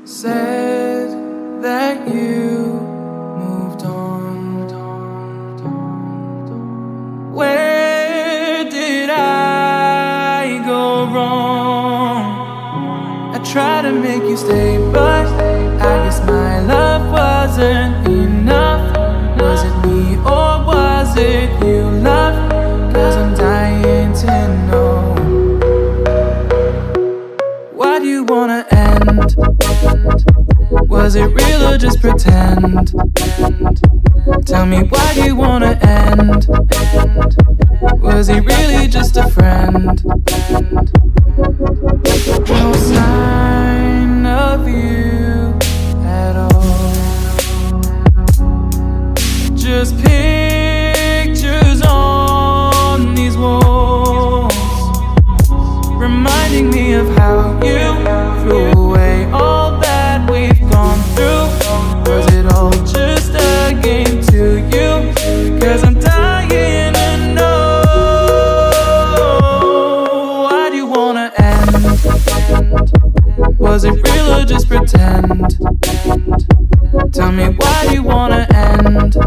said that you moved on. Where did I go wrong? I tried to make you stay, but I guess my love wasn't enough. Was it me or was it you, love? 'Cause I'm dying to know. Why do you wanna end? Was it real or just pretend? Tell me, why do you wanna end? Was he really just a friend? No sign of you at all. Just pictures on these walls, reminding me of how you threw away all that we've gone through. Was it all just a game to you? 'Cause I'm dying to know. Why do you wanna end? Was it real or just pretend? Tell me, why do you wanna end?